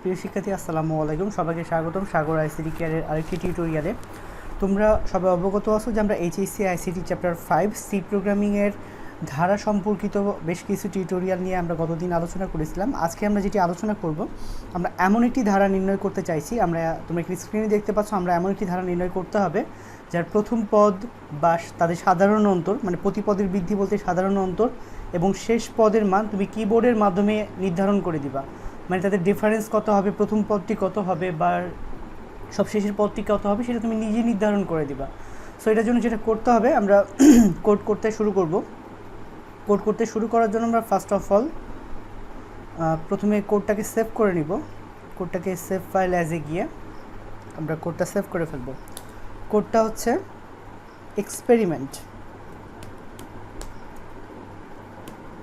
প্রিয় শিক্ষার্থী আসসালামু আলাইকুম, সবাইকে স্বাগতম সাগর আইসিটি কেয়ারের আরেকটি টিউটোরিয়ালে। তোমরা সবাই অবগত আছো যে আমরা এইচএসসি আইসিটি চ্যাপ্টার 5 সি প্রোগ্রামিংয়ের ধারা সম্পর্কিত বেশ কিছু টিউটোরিয়াল নিয়ে আমরা গতদিন আলোচনা করেছিলাম। আজকে আমরা যেটি আলোচনা করব, আমরা এমন একটি ধারা নির্ণয় করতে চাইছি। তোমরা এখানে স্ক্রিনে দেখতে পাচ্ছ, আমরা এমন একটি ধারা নির্ণয় করতে হবে যার প্রথম পদ বা তাদের সাধারণ অন্তর, মানে প্রতি পদের বৃদ্ধি বলতে সাধারণ অন্তর, এবং শেষ পদের মান তুমি কিবোর্ডের মাধ্যমে নির্ধারণ করে দিবা। মানে তাদের ডিফারেন্স কত হবে, প্রথম পদটি কত হবে বা সবশেষের পদটি কত হবে, সেটা তুমি নিজে নির্ধারণ করে দিবা। সো এটার জন্য যেটা করতে হবে, আমরা কোড করতে শুরু করব। কোড করতে শুরু করার জন্য আমরা ফার্স্ট অফ অল প্রথমে কোডটাকে সেভ করে নিব। কোডটাকে সেভ ফাইল অ্যাজে গিয়ে আমরা কোডটা সেভ করে ফেলব। কোডটা হচ্ছে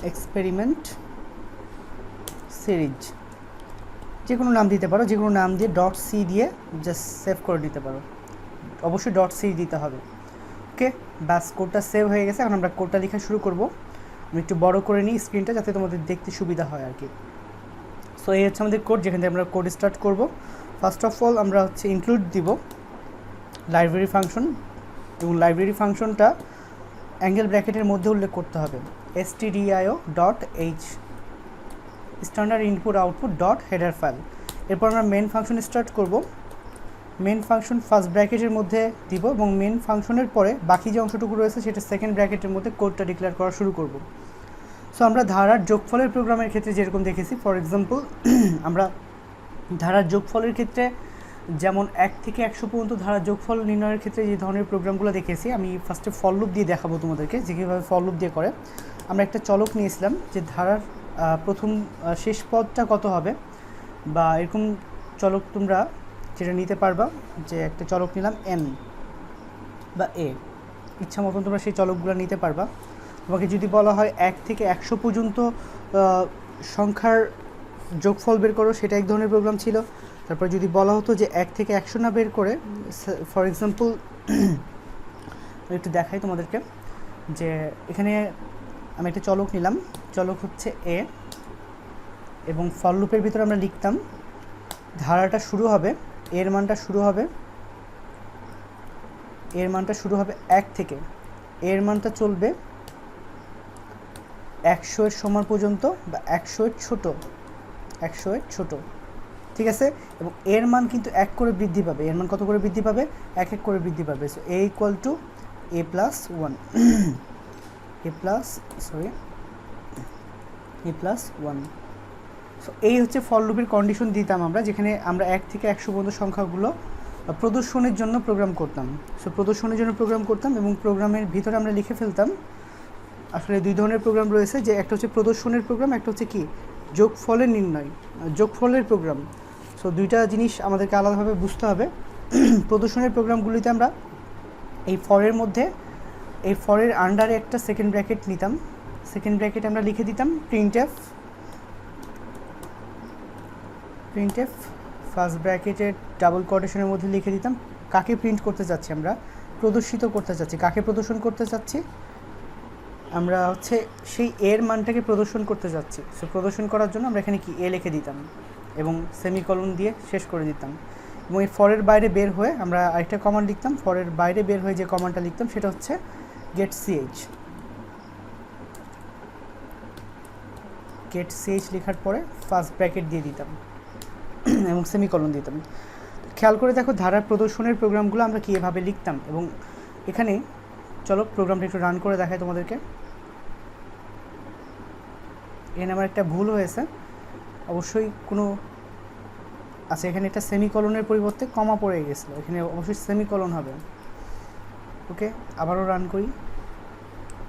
এক্সপেরিমেন্ট সিরিজ, যে কোনো নাম দিতে পারো, যে কোনো নাম দিয়ে .c দিয়ে জাস্ট সেভ করে নিতে পারো। অবশ্যই .c দিতে হবে। ওকে, ব্যাস কোডটা সেভ হয়ে গেছে। এখন আমরা কোডটা লেখা শুরু করব। আমি একটু বড় করে নিই স্ক্রিনটা, যাতে তোমাদের দেখতে সুবিধা হয় আর কি। সো এই হচ্ছে আমাদের কোড, যেখান থেকে আমরা কোড স্টার্ট করব। ফার্স্ট অফ অল আমরা ইনক্লুড দিব লাইব্রেরি ফাংশন, এবং লাইব্রেরি ফাংশনটা অ্যাঙ্গেল ব্র্যাকেটের মধ্যে উল্লেখ করতে হবে। stdio.h standard input output header file. এরপর আমরা মেন ফাংশন স্টার্ট করব। মেন ফাংশন ফার্স্ট ব্র্যাকেটের মধ্যে দিব, এবং মেন ফাংশনের পরে বাকি যে অংশটুকু রয়েছে সেটা সেকেন্ড ব্র্যাকেটের মধ্যে কোডটা ডিক্লেয়ার করা শুরু করব। সো আমরা ধারার যোগফলের প্রোগ্রামের ক্ষেত্রে যেরকম দেখেছি, ফর এক্সাম্পল আমরা ধারার যোগফলের ক্ষেত্রে যেমন 1 থেকে 100 পর্যন্ত ধারার যোগফল নির্ণয়ের ক্ষেত্রে যে ধরনের প্রোগ্রামগুলো দেখেছি, আমি ফার্স্টে ফর লুপ দিয়ে দেখাবো তোমাদেরকে যে কীভাবে ফর লুপ দিয়ে করে। আমরা একটা চলক নিয়েছিলাম যে ধারার প্রথম শেষ পদটা কত হবে, বা এরকম চলক তোমরা যেটা নিতে পারবা, যে একটা চলক নিলাম n বা a, ইচ্ছা মতন তোমরা সেই চলকগুলো নিতে পারবা। তোমাকে যদি বলা হয় 1 থেকে 100 পর্যন্ত সংখ্যার যোগফল বের করো, সেটা এক ধরনের প্রোগ্রাম ছিল। তারপর যদি বলা হতো যে 1 থেকে 100 না বের করে, ফর এক্সাম্পল একটু দেখাই তোমাদেরকে, যে এখানে আমি একটা চলক নিলাম, চলক হচ্ছে a, এবং ফর লুপের ভিতরে আমরা লিখতাম ধারাটা শুরু হবে, এর মানটা শুরু হবে 1 থেকে, এর মানটা চলবে 100 এর সমান পর্যন্ত, বা 100 এর ছোট, ঠিক আছে। এবং এর মান কিন্তু 1 করে বৃদ্ধি পাবে। এর মান কত করে বৃদ্ধি পাবে? 1 করে বৃদ্ধি পাবে। সো a = a + 1 সো এই হচ্ছে ফর লুপের কন্ডিশন দিতাম আমরা, যেখানে আমরা 1 থেকে 100 পর্যন্ত সংখ্যাগুলো প্রদর্শনের জন্য প্রোগ্রাম করতাম। সো প্রদর্শনের জন্য প্রোগ্রাম করতাম, এবং প্রোগ্রামের ভিতরে আমরা লিখে ফেলতাম। আসলে দুই ধরনের প্রোগ্রাম রয়েছে, যে একটা হচ্ছে প্রদর্শনের প্রোগ্রাম, একটা হচ্ছে কি যোগফলের প্রোগ্রাম। সো দুইটা জিনিস আমাদেরকে আলাদাভাবে বুঝতে হবে। প্রদর্শনের প্রোগ্রামগুলিতে আমরা এই ফরের মধ্যে, এই ফরের আন্ডারে একটা সেকেন্ড ব্র্যাকেট নিতাম। সেকেন্ড ব্র্যাকেট আমরা লিখে দিতাম প্রিন্টএফ, ফার্স্ট ব্র্যাকেটের ডাবল কোটেশনের মধ্যে লিখে দিতাম কাকে প্রিন্ট করতে চাচ্ছি, আমরা প্রদর্শিত করতে চাচ্ছি, কাকে প্রদর্শন করতে চাচ্ছি, আমরা সেই এর মানটাকে প্রদর্শন করতে যাচ্ছি। সো প্রদর্শন করার জন্য আমরা এখানে কি এ লিখে দিতাম, এবং সেমিকলন দিয়ে শেষ করে দিতাম। এবং এই ফরের বাইরে বের হয়ে আমরা আরেকটা কমান্ড লিখতাম। ফরের বাইরে বের হয়ে যে কমান্ডটা লিখতাম সেটা হচ্ছে get ch লেখার পরে ফার্স্ট ব্র্যাকেট দিয়ে দিতাম এবং সেমিকলন দিতাম। খেয়াল করে দেখো ধারার প্রদর্শনের প্রোগ্রামগুলো আমরা কীভাবে লিখতাম। এবং এখানে চলো প্রোগ্রামটা একটু রান করে দেখাই তোমাদেরকে। এখানে আমার একটা ভুল হয়েছে, অবশ্যই এখানে একটা সেমিকলনের পরিবর্তে কমা পড়ে গেছিলো, এখানে অবশ্যই সেমিকলন হবে। ওকে, আবারও রান করি।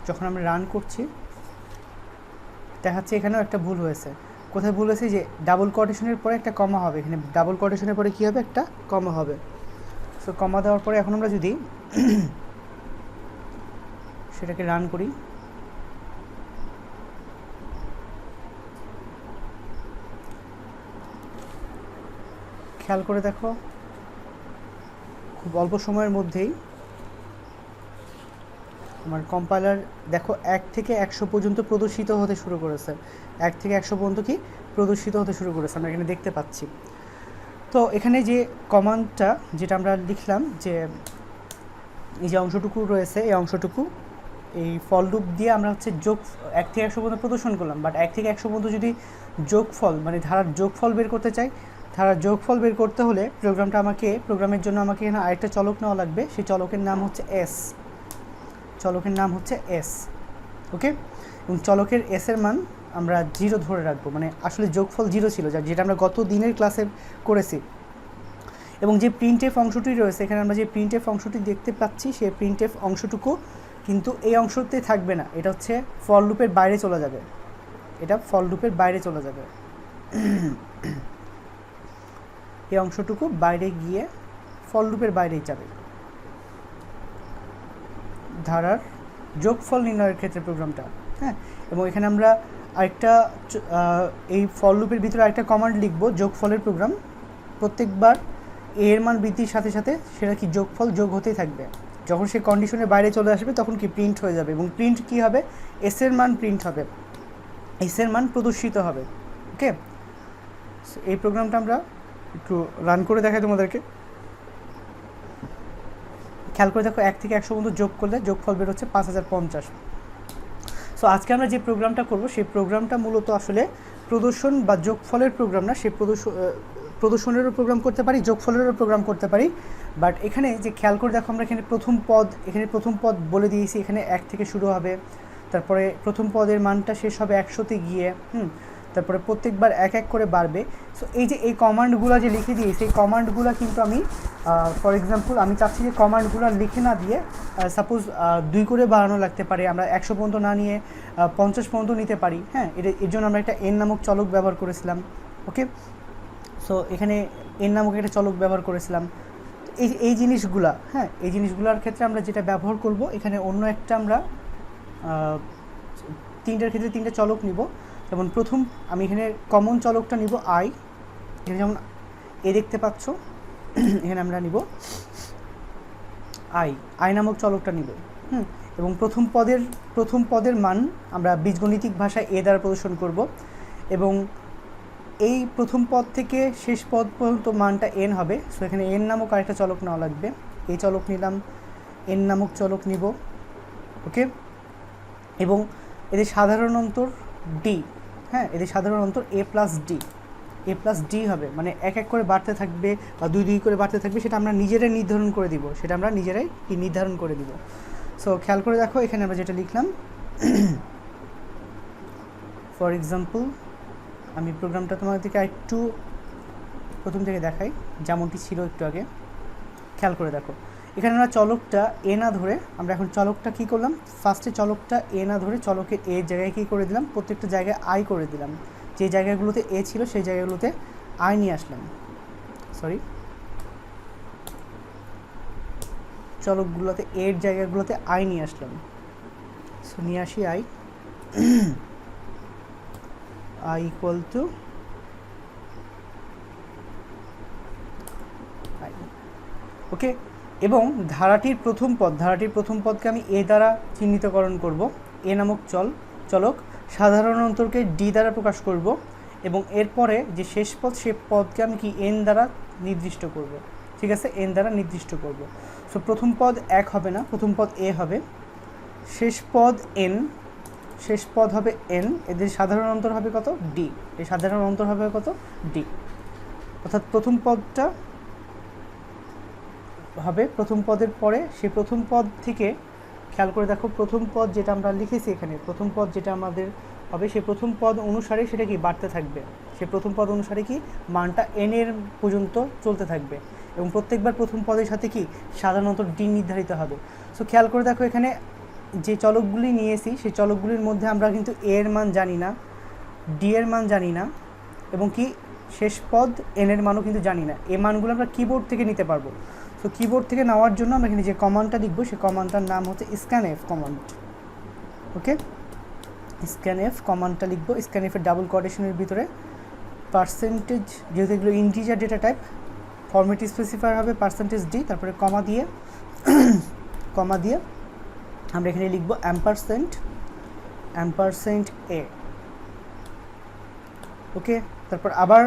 যখন আমরা রান করছি দেখাচ্ছে এখানেও একটা ভুল হয়েছে। কোথায় ভুল হয়েছে? যে ডাবল কোটেশনের পরে একটা কমা হবে, এখানে ডাবল কোটেশনের পরে কী হবে? একটা কমা হবে। সো কমা দেওয়ার পরে এখন আমরা যদি সেটাকে রান করি, খেয়াল করে দেখো খুব অল্প সময়ের মধ্যেই আমার কম্পাইলার দেখো 1 থেকে 100 পর্যন্ত প্রদর্শিত হতে শুরু করেছে। 1 থেকে 100 পর্যন্ত কি প্রদর্শিত হতে শুরু করেছে, আমরা এখানে দেখতে পাচ্ছি। তো এখানে যে কমান্ডটা যেটা আমরা লিখলাম যে এই যে অংশটুকু রয়েছে এই অংশটুকু এই ফল লুপ দিয়ে আমরা হচ্ছে যোগ 1 থেকে 100 পর্যন্ত প্রদর্শন করলাম, বাট 1 থেকে 100 পর্যন্ত যদি যোগফল মানে ধারার যোগফল বের করতে চাই, ধারার যোগফল বের করতে হলে প্রোগ্রামের জন্য আমাকে এখানে আরেকটা চলক নেওয়া লাগবে। সেই চলকের নাম হচ্ছে এস, চলকের নাম হচ্ছে এস। ওকে, এবং চলকের এস এর মান আমরা 0 ধরে রাখবো, মানে আসলে যোগফল 0 ছিল যেটা আমরা গত দিনের ক্লাসে করেছি। এবং যে প্রিন্টএফ অংশটি রয়েছে এখানে আমরা যে প্রিন্টএফ অংশটি দেখতে পাচ্ছি সেই প্রিন্টএফ অংশটুকু কিন্তু এই অংশতে থাকবে না, এটা হচ্ছে ফর লুপের বাইরে চলে যাবে, এটা ফর লুপের বাইরে চলে যাবে। এই অংশটুকু বাইরে গিয়ে ফর লুপের বাইরেই যাবে ধারার যোগফল নির্ণয়ের ক্ষেত্রে প্রোগ্রামটা। হ্যাঁ, এবং এখানে আমরা আরেকটা এই ফর লুপের ভিতরে আরেকটা কমান্ড লিখব যোগফলের প্রোগ্রাম। প্রত্যেকবার এর মান বৃদ্ধির সাথে সাথে সেটা কি যোগফল যোগ হতেই থাকবে, যখন সে কন্ডিশনের বাইরে চলে আসবে তখন কি প্রিন্ট হয়ে যাবে, এবং প্রিন্ট কি হবে, এস এর মান প্রিন্ট হবে, এস এর মান প্রদর্শিত হবে। ওকে, এই প্রোগ্রামটা আমরা একটু রান করে দেখাই তোমাদেরকে। খেয়াল করে দেখো 1 থেকে 100 পর্যন্ত যোগ করলে যোগফল বের হচ্ছে 5050। সো আজকে আমরা যে প্রোগ্রামটা করব সেই প্রোগ্রামটা মূলত আসলে প্রদর্শন বা যোগফলের প্রোগ্রাম না, সেই প্রদর্শনেরও প্রোগ্রাম করতে পারি, যোগফলেরও প্রোগ্রাম করতে পারি। বাট এখানে যে খেয়াল করে দেখো আমরা এখানে প্রথম পদ বলে দিয়েছি, এখানে 1 থেকে শুরু হবে, তারপরে প্রথম পদের মানটা শেষ হবে 100-তে গিয়ে, তারপরে প্রত্যেকবার এক এক করে বাড়বে। সো এই যে এই কমান্ডগুলো যে লিখে দিয়েছি এই কমান্ডগুলো কিন্তু আমি ফর এক্সাম্পল আমি চাচ্ছি যে কমান্ডগুলো লিখে না দিয়ে সাপোজ 2 করে বাড়ানো লাগতে পারে, আমরা 100 পর্যন্ত না নিয়ে 50 পর্যন্ত নিতে পারি। হ্যাঁ, এর জন্য আমরা একটা এন নামক চলক ব্যবহার করেছিলাম। ওকে, সো এখানে এন নামক একটা চলক ব্যবহার করেছিলাম। এই জিনিসগুলা, হ্যাঁ, এই জিনিসগুলোর ক্ষেত্রে আমরা যেটা ব্যবহার করব এখানে অন্য একটা আমরা 3টার ক্ষেত্রে 3টা চলক নিব। যেমন প্রথম আমি এখানে কমন চলকটা নিব আই, এখানে যেমন এ দেখতে পাচ্ছ, এখানে আমরা নিব আই নামক চলকটা নিব। এবং প্রথম পদের মান আমরা বীজগণিতিক ভাষায় এ দ্বারা প্রদর্শন করব, এবং এই প্রথম পদ থেকে শেষ পদ পর্যন্ত মানটা এন হবে। সো এখানে এন নামক আরেকটা চলক নেওয়া লাগবে, এই চলক নিলাম, এন নামক চলক নিব। ওকে, এবং এদের সাধারণ অন্তর ডি, হ্যাঁ, এদের সাধারণ অন্তর এ প্লাস ডি হবে, মানে এক এক করে বাড়তে থাকবে বা 2 করে বাড়তে থাকবে, সেটা আমরা নিজেরাই নির্ধারণ করে দিব। সো খেয়াল করে দেখো এখানে আমরা যেটা লিখলাম, ফর এক্সাম্পল আমি প্রোগ্রামটা তোমাদেরকে একটু প্রথম থেকে দেখাই যেমনটি ছিল একটু আগে। খেয়াল করে দেখো এখানে আমরা চলকটা এ না ধরে আমরা এখন চলকটা কী করলাম, ফার্স্টে চলকটা এ না ধরে চলকে এ জায়গায় কী করে দিলাম, প্রত্যেকটা জায়গায় আই করে দিলাম। যে জায়গাগুলোতে এ ছিল সেই জায়গাগুলোতে আই নিয়ে আসলাম, চলকগুলোতে এর জায়গাগুলোতে আই নিয়ে আসলাম। সো নিয়ে আসি আই ইকুয়াল টু আই। ওকে, এবং ধারাটির প্রথম পদকে আমি এ দ্বারা চিহ্নিতকরণ করব, এ নামক চলক সাধারণ অন্তরকে ডি দ্বারা প্রকাশ করব, এবং এরপরে যে শেষ পদ সে পদকে আমি কি এন দ্বারা নির্দিষ্ট করব। ঠিক আছে, এন দ্বারা নির্দিষ্ট করব। সো প্রথম পদ 1 হবে না, প্রথম পদ এ হবে, শেষ পদ হবে এন, এদের সাধারণ অন্তর হবে কত, ডি, এই সাধারণ অন্তর হবে কত, ডি। অর্থাৎ প্রথম পদটা হবে প্রথম পদের পরে, সেই প্রথম পদ থেকে খেয়াল করে দেখো প্রথম পদ যেটা আমরা লিখেছি এখানে, প্রথম পদ যেটা আমাদের হবে সেই প্রথম পদ অনুসারে সেটা কি বাড়তে থাকবে, সেই প্রথম পদ অনুসারে কি মানটা এন এর পর্যন্ত চলতে থাকবে, এবং প্রত্যেকবার প্রথম পদের সাথে কি সাধারণত ডি নির্ধারিত হবে। সো খেয়াল করে দেখো এখানে যে চলকগুলি নিয়েছি সেই চলকগুলির মধ্যে আমরা কিন্তু এ এর মান জানি না, ডি এর মান জানি না, এবং কি শেষ পদ এন এর মানও কিন্তু জানি না। এই মানগুলো আমরা কিবোর্ড থেকে নিতে পারবো। সো কিবোর্ড থেকে নেওয়ার জন্য আমরা এখানে যে কমান্ডটা লিখবো সেই কমান্ডটার নাম হচ্ছে স্ক্যানএফ কমান্ড। ওকে, স্ক্যানএফ কমান্ডটা লিখবো, স্ক্যানএফের ডাবল কোটেশনের ভিতরে পার্সেন্টেজ, যেহেতু এগুলো integer data type, format specifier হবে %d, তারপরে কমা দিয়ে আমরা এখানে লিখবো $& a। ওকে, তারপর আবার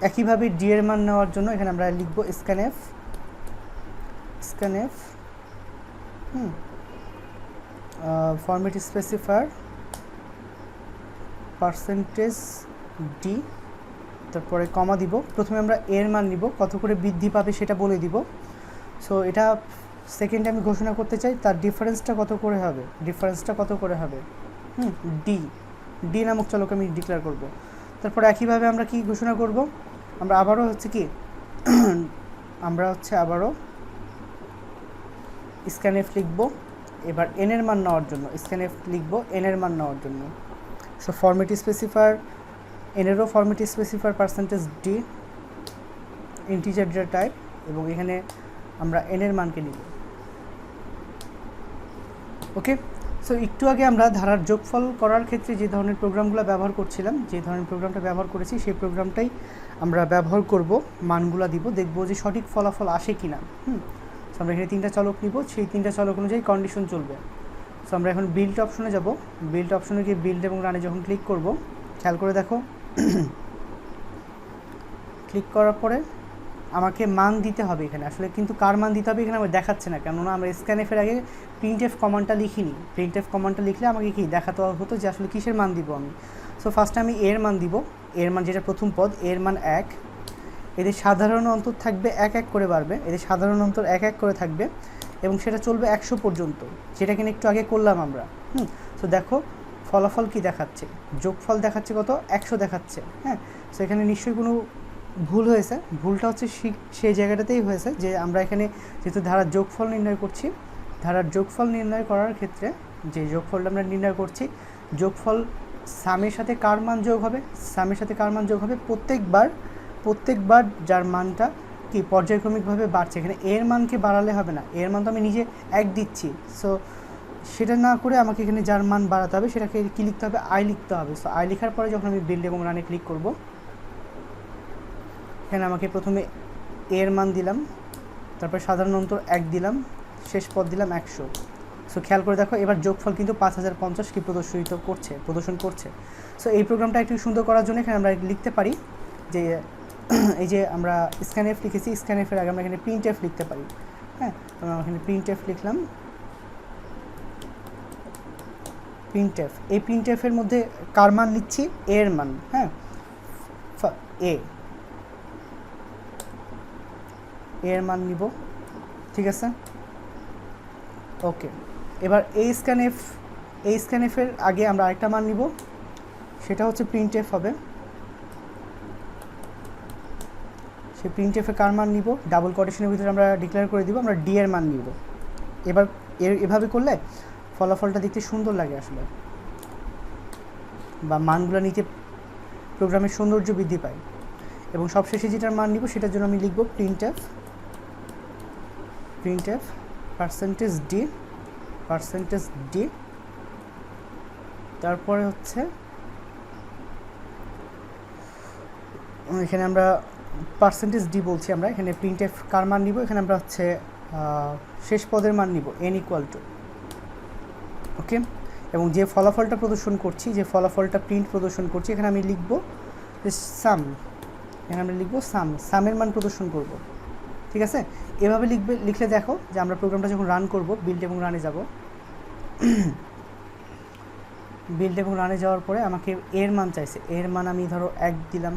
একইভাবে ডি এর মান নেওয়ার জন্য এখানে আমরা লিখব scanf format specifier percentage D, তারপরে কমা দিব। প্রথমে আমরা এর মান নিব, কত করে বৃদ্ধি পাবে সেটা বলে দিব। সো এটা সেকেন্ডে আমি ঘোষণা করতে চাই তার ডিফারেন্সটা কত করে হবে ডি নামক চলক আমি ডিক্লেয়ার করব। তারপর একইভাবে আমরা কি ঘোষণা করব, আমরা আবারও আবারও স্ক্যানএফ লিখব। এবার এন এর মান নেওয়ার জন্য স্ক্যানএফ লিখব এন এর মান নেওয়ার জন্য। সো ফরম্যাট স্পেসিফায়ার এনেরও format specifier percentage D integer data type, এবং এখানে আমরা এন এর মানকে নিব। ওকে, সো একটু আগে আমরা ধারার যোগফল করার ক্ষেত্রে যে ধরনের প্রোগ্রামগুলো ব্যবহার করছিলাম, যে ধরনের প্রোগ্রামটা ব্যবহার করেছি সেই প্রোগ্রামটাই আমরা ব্যবহার করব, মানগুলো দিব, দেখব যে সঠিক ফলাফল আসে কি না। সো আমরা এখানে 3টা চলক নিব, সেই 3টা চলক অনুযায়ী কন্ডিশন চলবে। সো আমরা এখন বিল্ড অপশনে যাব, বিল্ড অপশনে গিয়ে বিল্ড এবং রানে যখন ক্লিক করব, খেয়াল করে দেখো ক্লিক করার পরে আমাকে মান দিতে হবে এখানে, আসলে কিন্তু কার মান দিতে হবে এখানে আমার দেখাচ্ছে না, কেননা আমরা স্ক্যানএফের আগে প্রিন্টএফ কমান্ডটা লিখিনি। প্রিন্টএফ কমান্ডটা লিখলে আমাকে কি দেখাতে হতো যে আসলে কিসের মান দিব আমি। সো ফার্স্টে আমি এর মান দিব, এর মান যেটা প্রথম পদ, এর মান 1, এদের সাধারণ অন্তর থাকবে 1 1 করে বাড়বে, এদের সাধারণ অন্তর 1 1 করে থাকবে এবং সেটা চলবে 100 পর্যন্ত, যেটা কিনা একটু আগে করলাম আমরা। সো দেখো ফলাফল কি দেখাচ্ছে, যোগফল দেখাচ্ছে কত, 100 দেখাচ্ছে। হ্যাঁ, সো এখানে নিশ্চয়ই কোনো ভুল হয়েছে, ভুলটা হচ্ছে সেই জায়গাটাতেই হয়েছে যে আমরা এখানে যেহেতু ধারার যোগফল নির্ণয় করছি, ধারার যোগফল নির্ণয় করার ক্ষেত্রে যে যোগফলটা আমরা নির্ণয় করছি, যোগফল সামের সাথে কার মান যোগ হবে, সামের সাথে কার মান যোগ হবে, প্রত্যেকবার যার মানটা কি পর্যায়ক্রমিকভাবে বাড়ছে। এখানে এর মানকে বাড়ালে হবে না, এর মান তো আমি নিজে 1 দিচ্ছি। সো সেটা না করে আমাকে এখানে যার মান বাড়াতে হবে সেটাকে কি লিখতে হবে, আই লিখতে হবে। সো আই লেখার পরে যখন আমি বিল্ড এবং রানে ক্লিক করব, এখানে আমাকে প্রথমে এর মান দিলাম, তারপর সাধারণ অন্তর 1 দিলাম, শেষ পদ দিলাম 100। সো খেয়াল করে দেখো এবার যোগফল কিন্তু 5050 কি প্রদর্শন করছে। সো এই প্রোগ্রামটা একটু সুন্দর করার জন্য এখানে আমরা লিখতে পারি যে এই যে আমরা স্ক্যানএফ লিখেছি, স্ক্যানএফের আগে আমরা এখানে প্রিন্টএফ লিখতে পারি। হ্যাঁ, আমরা এখানে প্রিন্টএফ লিখলাম, প্রিন্টএফ। এই প্রিন্টএফের মধ্যে কার মান নিচ্ছি, এর মান। হ্যাঁ, এর মান নিব, ঠিক আছে। ওকে, এবার এই স্ক্যানএফের আগে আমরা আরেকটা মান নিব, সেটা হচ্ছে প্রিন্টএফ হবে। সেই প্রিন্টএফে কার মান নিব, ডাবল কোটেশনের ভিতরে আমরা ডিক্লেয়ার করে দিব আমরা ডি এর মান নিব। এবার এভাবে করলে ফলাফলটা দেখতে সুন্দর লাগে আসলে, বা মানগুলো নিতে প্রোগ্রামের সৌন্দর্য বৃদ্ধি পায়। এবং সবশেষে যেটার মান নিব সেটার জন্য আমি লিখব প্রিন্টএফ পার্সেন্টেজ ডি, তারপরে হচ্ছে এখানে আমরা পার্সেন্টেজ ডি বলছি, আমরা এখানে প্রিন্টএফ কার মান নিব, এখানে আমরা হচ্ছে শেষ পদের মান নিব n = ওকে। এবং যে ফলাফলটা প্রদর্শন করছি, যে ফলাফলটা প্রিন্ট প্রদর্শন করছি, এখানে আমি লিখব সাম, এখানে আমরা লিখব সামের মান প্রদর্শন করব, ঠিক আছে। এভাবে লিখলে দেখো যে আমরা প্রোগ্রামটা যখন রান করব, বিল্ড এবং রানে যাব, বিল্ড এবং রানে যাওয়ার পরে আমাকে এর মান চাইছে, এর মান আমি ধরো 1 দিলাম।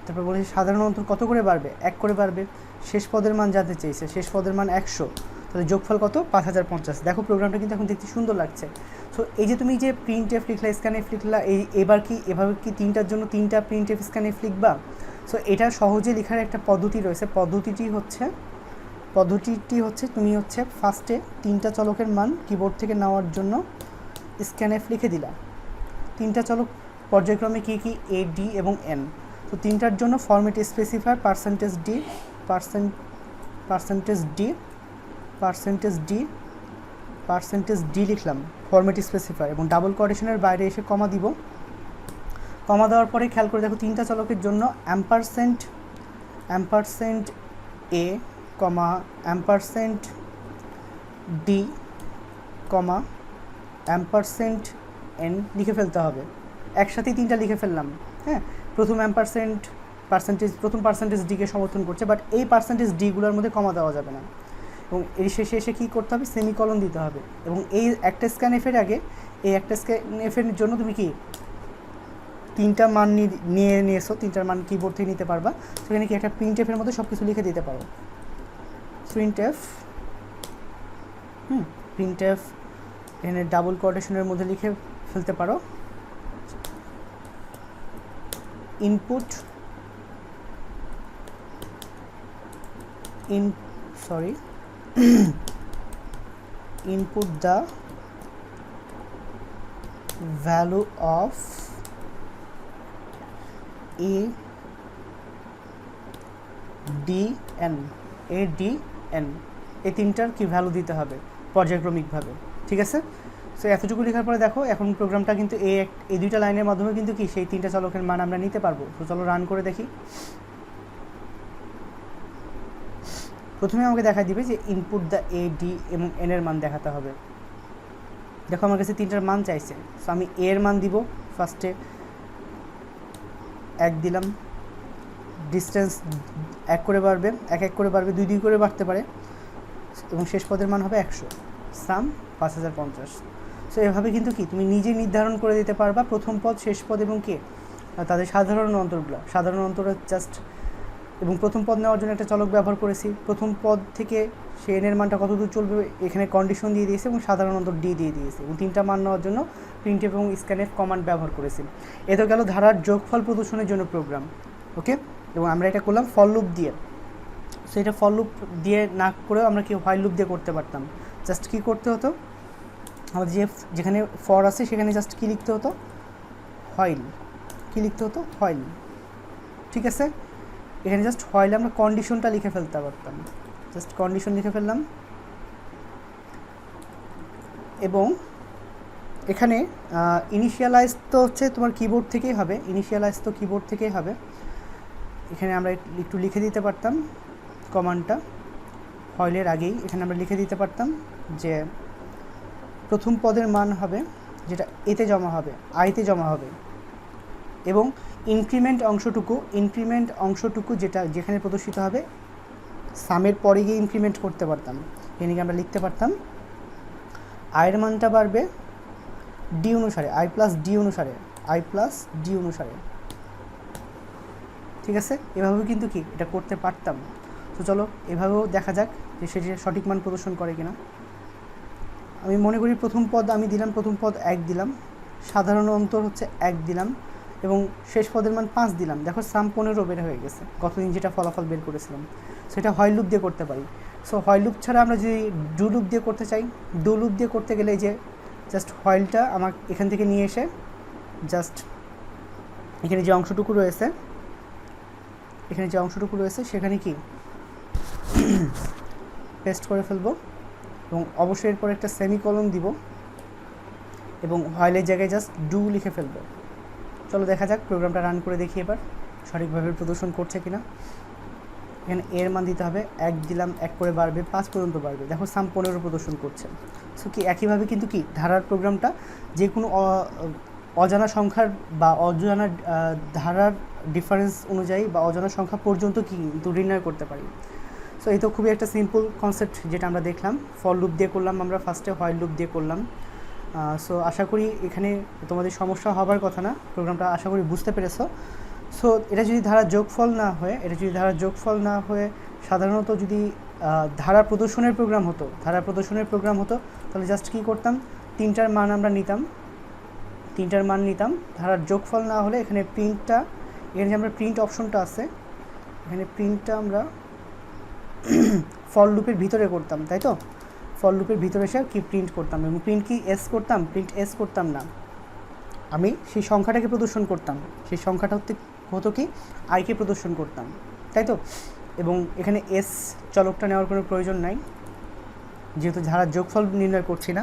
তারপর বলেছি সাধারণ অন্তর কত করে বাড়বে, 1 করে বাড়বে। শেষ পদের মান জানতে চেয়েছে, শেষ পদের মান 100, তাহলে যোগফল কত, 5050। দেখো প্রোগ্রামটা কিন্তু এখন দেখতে সুন্দর লাগছে। সো এই যে তুমি যে প্রিন্টএফ লিখলা, স্ক্যানএফ লিখলা, এবার কি এভাবে কি 3টার জন্য 3টা প্রিন্টএফ স্ক্যানএফ লিখবা? সো এটা সহজে লেখার একটা পদ্ধতি রয়েছে। পদ্ধতিটি হচ্ছে তুমি হচ্ছে ফার্স্টে 3টা চলকের মান কিবোর্ড থেকে নেওয়ার জন্য স্ক্যানএফ লিখে দিলা। 3টা চলক পর্যায়ক্রমে কি এ, ডি এবং এন। তো 3টার জন্য ফরম্যাট স্পেসিফায়ার পার্সেন্টেজ ডি লিখলাম, ফরম্যাট স্পেসিফায়ার, এবং ডাবল কোটেশনের বাইরে এসে কমা দিব। কমা দেওয়ার পরে খেয়াল করে দেখো 3টা চলকের জন্য অ্যাম্পারসেন্ট এ, অ্যাম্পারসেন্ট ডি, অ্যাম্পারসেন্ট এন লিখে ফেলতে হবে। একসাথেই 3টা লিখে ফেললাম। হ্যাঁ, প্রথম অ্যাম্পারসেন্ট পার্সেন্টেজ প্রথম পার্সেন্টেজ ডিকে সমর্থন করছে, বাট এই পার্সেন্টেজ ডিগুলোর মধ্যে কমা দেওয়া যাবে না, এবং এর শেষে এসে কী করতে হবে, সেমিকলন দিতে হবে। এবং এই একটা স্ক্যানএফের আগে এই একটা স্ক্যানএফের জন্য তুমি কি 3টা মান নিয়ে এসো, 3টার মান কিবোর্ড থেকে নিতে পারবা। সেখানে কি একটা প্রিন্টএফের মধ্যে সব কিছু লিখে দিতে পারো, প্রিন্টএফ, প্রিন্টএফ এখানে ডাবল কোটেশনের মধ্যে লিখে ফেলতে পারো, input input the value of a d n এই 3টার কি ভ্যালু দিতে হবে পর্যায়ক্রমিকভাবে, ঠিক আছে। সো এতটুকু লেখার পরে দেখো এখন প্রোগ্রামটা কিন্তু এই 2টা লাইনের মাধ্যমে কিন্তু কি সেই 3টা চলকের মান আমরা নিতে পারবো। তো চলো রান করে দেখি। প্রথমে আমাকে দেখা দিবে যে ইনপুট দ্য এ ডি এবং এন এর মান দেখাতে হবে। দেখো আমার কাছে 3টার মান চাইছে, সো আমি এ এর মান দিব, ফার্স্টে 1 দিলাম, ডিস্টেন্স 1 করে বাড়বে, 1 করে বাড়বে, 2 করে বাড়তে পারে, এবং শেষ পদের মান হবে 100, সাম 5050। সো এভাবে কিন্তু কি তুমি নিজে নির্ধারণ করে দিতে পারবা প্রথম পদ, শেষ পদ এবং কে তাদের সাধারণ অন্তরগুলো, সাধারণ অন্তর জাস্ট, এবং প্রথম পদ নেওয়ার জন্য একটা চলক ব্যবহার করেছি। প্রথম পদ থেকে সে এনের মানটা কত দূর চলবে এখানে কন্ডিশন দিয়ে দিয়েছে, এবং সাধারণ অন্তর ডি দিয়ে দিয়েছে, এবং 3টা মান নেওয়ার জন্য প্রিন্টএফ এবং স্ক্যানএফ কমান্ড ব্যবহার করেছি। এ তো গেল ধারার যোগফল প্রদর্শনের জন্য প্রোগ্রাম, ওকে। এবং আমরা এটা করলাম ফর লুপ দিয়ে। সো এটা ফর লুপ দিয়ে না করেও আমরা কি হোয়াইল লুপ দিয়ে করতে পারতাম। জাস্ট কি করতে হতো, আমাদের যেখানে ফর আছে সেখানে জাস্ট কি লিখতে হতো, হোয়াইল, কি লিখতে হতো, হোয়াইল, ঠিক আছে। এখানে জাস্ট হোয়াইলে আমরা কন্ডিশনটা লিখে ফেলতে পারতাম, জাস্ট কন্ডিশন লিখে ফেললাম। এবং এখানে ইনিশিয়ালাইজ তো হচ্ছে তোমার কিবোর্ড থেকেই হবে, ইনিশিয়ালাইজ তো কিবোর্ড থেকেই হবে। এখানে আমরা একটু লিখে দিতে পারতাম কমান্ডটা হোয়াইলের আগেই, এখানে আমরা লিখে দিতে পারতাম যে প্রথম পদের মান হবে যেটা এতে জমা হবে, আইতে জমা হবে, এবং ইনক্রিমেন্ট অংশটুকু যেখানে প্রদর্শিত হবে সামের পরে গিয়ে ইনক্রিমেন্ট করতে পারতাম। এখানে আমরা লিখতে পারতাম আয়ের মানটা বাড়বে ডি অনুসারে, আই প্লাস ডি অনুসারে, ঠিক আছে। এভাবেও কিন্তু কি এটা করতে পারতাম। তো চলো এভাবেও দেখা যাক যে সেটি সঠিক মান প্রদর্শন করে কিনা। আমি মনে করি প্রথম পদ আমি দিলাম, প্রথম পদ 1 দিলাম, সাধারণ অন্তর হচ্ছে 1 দিলাম, এবং শেষ পদের মান 5 দিলাম। দেখো সাম 15 বের হয়ে গেছে, গতদিন যেটা ফলাফল বের করেছিলাম। সেটা হোয়াইল লুপ দিয়ে করতে পারি। সো হোয়াইল লুপ ছাড়া আমরা যদি ডু লুপ দিয়ে করতে চাই, ডু লুপ দিয়ে করতে গেলে যে জাস্ট হোয়াইলটা আমার এখান থেকে নিয়ে এসে জাস্ট এখানে যে অংশটুকু রয়েছে সেখানে কি পেস্ট করে ফেলবো, এবং অবশ্যই এরপর একটা সেমিকলন দিব, এবং হোয়াইলের জায়গায় জাস্ট ডু লিখে ফেলবো। চলো দেখা যাক প্রোগ্রামটা রান করে দেখি এবার সঠিকভাবে প্রদর্শন করছে কিনা। এখানে এর মান দিতে হবে, 1 দিলাম, 1 করে বাড়বে, 5 পর্যন্ত বাড়বে। দেখো সাম 15 প্রদর্শন করছে। সো কি একইভাবে কিন্তু কি ধারার প্রোগ্রামটা যে কোনো অজানা সংখ্যার বা অজানা ধারার ডিফারেন্স অনুযায়ী বা অজানা সংখ্যা পর্যন্ত কিন্তু নির্ণয় করতে পারি। সো এই তো খুবই একটা সিম্পল কনসেপ্ট যেটা আমরা দেখলাম। ফর লুপ দিয়ে করলাম আমরা ফার্স্টে, হোয়াইল লুপ দিয়ে করলাম। সো আশা করি এখানে তোমাদের সমস্যা হবার কথা না, প্রোগ্রামটা আশা করি বুঝতে পেরেছো। সো এটা যদি ধারার যোগফল না হয়ে সাধারণত যদি ধারা প্রদর্শনের প্রোগ্রাম হতো তাহলে জাস্ট কী করতাম, 3টার মান আমরা নিতাম, ধারার যোগফল না হলে এখানে এখানে যে আমরা প্রিন্ট অপশনটা আছে, এখানে প্রিন্টটা আমরা ফর লুপের ভিতরে করতাম, তাই তো। ফর লুপের ভিতরে এসে কি প্রিন্ট করতাম, এবং প্রিন্ট এস করতাম না, আমি সেই সংখ্যাটাকে প্রদর্শন করতাম, সেই সংখ্যাটা হতো কি আইকে প্রদর্শন করতাম, তাই তো। এবং এখানে এস চলকটা নেওয়ার কোনো প্রয়োজন নাই, যেহেতু ধারার যোগফল নির্ণয় করছি না।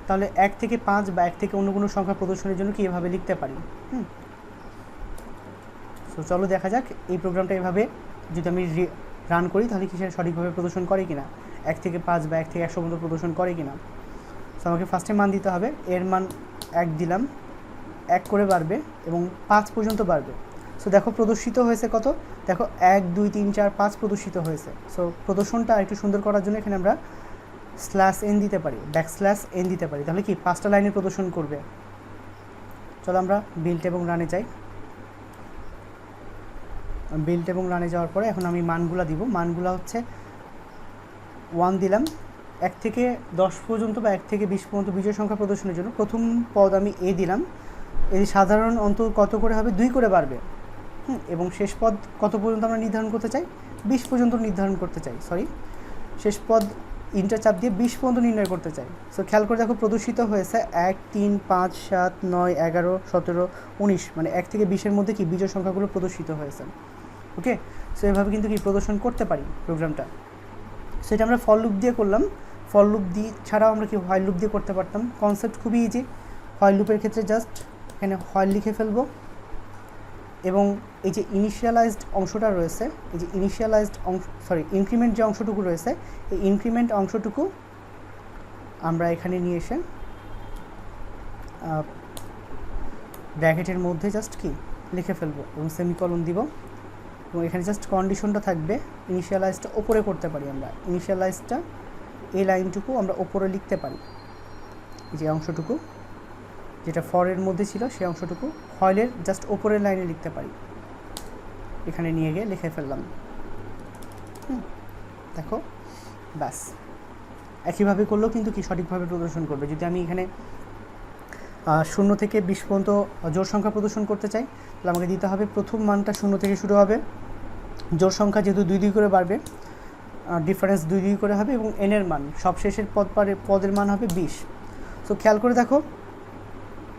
তাহলে 1 থেকে 5 বা 1 থেকে অন্য কোনো সংখ্যা প্রদর্শনের জন্য কি এভাবে লিখতে পারি। সো চলো দেখা যাক এই প্রোগ্রামটা এভাবে যদি আমি রান করি তাহলে কি সেটা সঠিকভাবে প্রদর্শন করে কিনা, 1 থেকে 5 বা 1 থেকে 100 পর্যন্ত প্রদর্শন করে কিনা। সো আমাকে ফার্স্টে মান দিতে হবে, এর মান 1 দিলাম, 1 করে বাড়বে এবং 5 পর্যন্ত বাড়বে। সো দেখো প্রদর্শিত হয়েছে কত, দেখো 1 2 3 4 5 প্রদর্শিত হয়েছে। সো প্রদর্শনটা একটু সুন্দর করার জন্য এখানে আমরা /n দিতে পারি, \n দিতে পারি, তাহলে কি 5টা লাইনে প্রদর্শন করবে। চলো আমরা বিল্ড এবং রানে যাই। বিল্ড এবং রানে যাওয়ার পরে এখন আমি মানগুলা দিব। মানগুলা হচ্ছে 1 দিলাম, 1 থেকে 10 পর্যন্ত বা 1 থেকে 20 পর্যন্ত বিজয় সংখ্যা প্রদর্শনের জন্য প্রথম পদ আমি a দিলাম। এই সাধারণ অন্ত কত করে হবে, 2 করে বাড়বে। এবং শেষ পদ কত পর্যন্ত আমরা নির্ধারণ করতে চাই, 20 পর্যন্ত নির্ধারণ করতে চাই, শেষ পদ ইন্টার চাপ দিয়ে 20 পর্যন্ত নির্ণয় করতে চাই। সো খেয়াল করে দেখো প্রদর্শিত হয়েছে 1 3 5 7 9 11 17 19, মানে 1 থেকে 20-এর মধ্যে কি বিজয় সংখ্যাগুলো প্রদর্শিত হয়েছে। ওকে, সো এভাবে কিন্তু কি প্রদর্শন করতে পারি প্রোগ্রামটা। সো এটা আমরা ফর লুপ দিয়ে করলাম। ফর লুপ দিয়ে ছাড়াও আমরা কি হোয়াইল লুপ দিয়ে করতে পারতাম। কনসেপ্ট খুবই ইজি। হোয়াইল লুপের ক্ষেত্রে জাস্ট এখানে হোয়াইল লিখে ফেলবো এবং এই যে ইনিশিয়ালাইজড অংশটা রয়েছে, এই যে ইনিশিয়ালাইজড অংশ, ইনক্রিমেন্ট যে অংশটুকু রয়েছে, এই ইনক্রিমেন্ট অংশটুকু আমরা এখানে নিয়ে এসে ব্র্যাকেটের মধ্যে জাস্ট কি লিখে ফেলবো এবং সেমিকলন দিব এবং এখানে জাস্ট কন্ডিশনটা থাকবে। ইনিশিয়ালাইজটা ওপরে করতে পারি আমরা, ইনিশিয়ালাইজটা এই লাইনটুকু আমরা ওপরে লিখতে পারি, যে অংশটুকু যেটা ফরের মধ্যে ছিল সেই অংশটুকু হোয়াইলের জাস্ট ওপরের লাইনে লিখতে পারি। এখানে নিয়ে গিয়ে লিখে ফেললাম। দেখো ব্যাস একইভাবে করলেও কিন্তু কি সঠিকভাবে প্রদর্শন করবে। যদি আমি এখানে 0 থেকে 20 পর্যন্ত জোড় সংখ্যা প্রদর্শন করতে চাই, তাহলে আমাকে দিতে হবে প্রথম মানটা 0 থেকে শুরু হবে, জোড় সংখ্যা যেহেতু 2 2 করে বাড়বে, ডিফারেন্স 2 2 করে হবে এবং এনের মান সবশেষের পদের মান হবে 20। সো খেয়াল করে দেখো